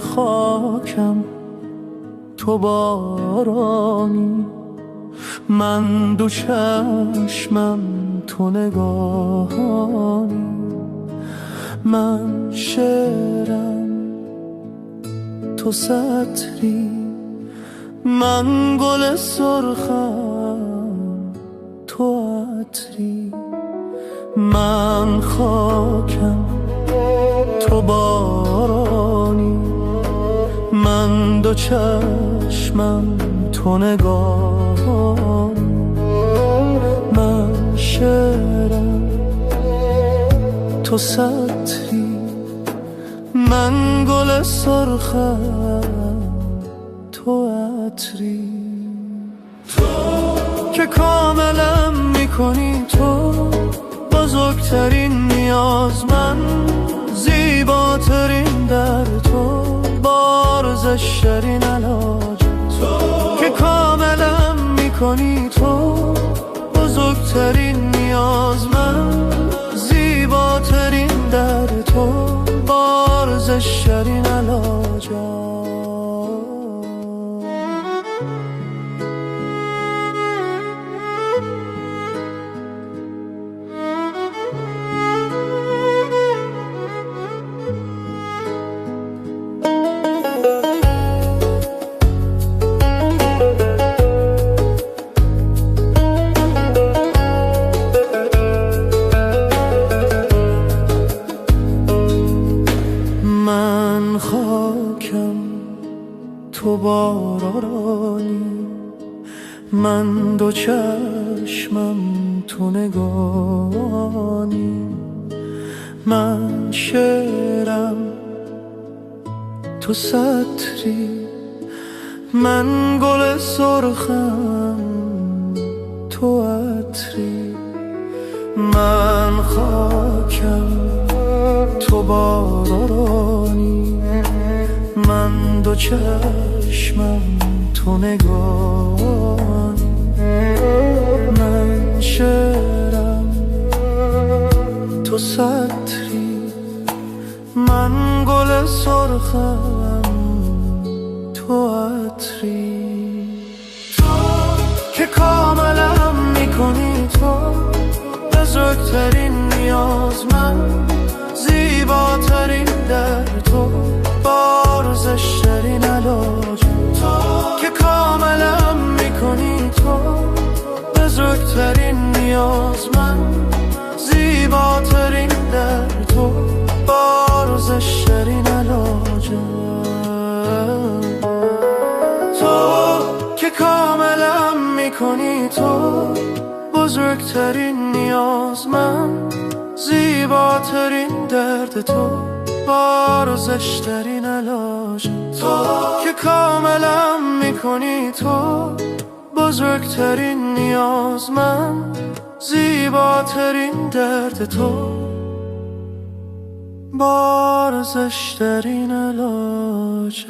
خاکم تو بارانی، من دو چشمم تو نگاهانی، من شعرم تو سطری، من گل سرخم تو عطری، من خاکم تو بارانی، من دو چشمم تو نگاهانی، من شعرم تو سطری، من گل سرخم تو عطری. تو که کاملم میکنی، تو بزرگترین نیاز، من زیباترین در تو، بارزشترین علاج. تو که کاملم میکنی، تو بزرگترین نیاز، من زیباترین در تو، بارزشترین علاج. من خاکم تو بارانی، من دو چشمم تو نگاهانی، من شعرم تو سطری، من گل سرخم تو عطری، من خاکم تو بارانی، من دو چشمم تو نگاهانی، من شعرم تو سطری، من گل سرخم تو عطری. تو که کاملم میکنی، تو بزرگترین نیاز، من زیباترین در تو، بارزشترین علاج. تو که کاملم میکنی، تو بزرگترین نیاز، من زیباترین در تو، بارزشترین علاج. تو که کاملم میکنی، تو بزرگترین نیاز، من زیباترین درد تو، بارزشترین علاج. تو که کاملم میکنی، تو بزرگترین نیاز، من زیباترین درد تو، بارزشترین علاج.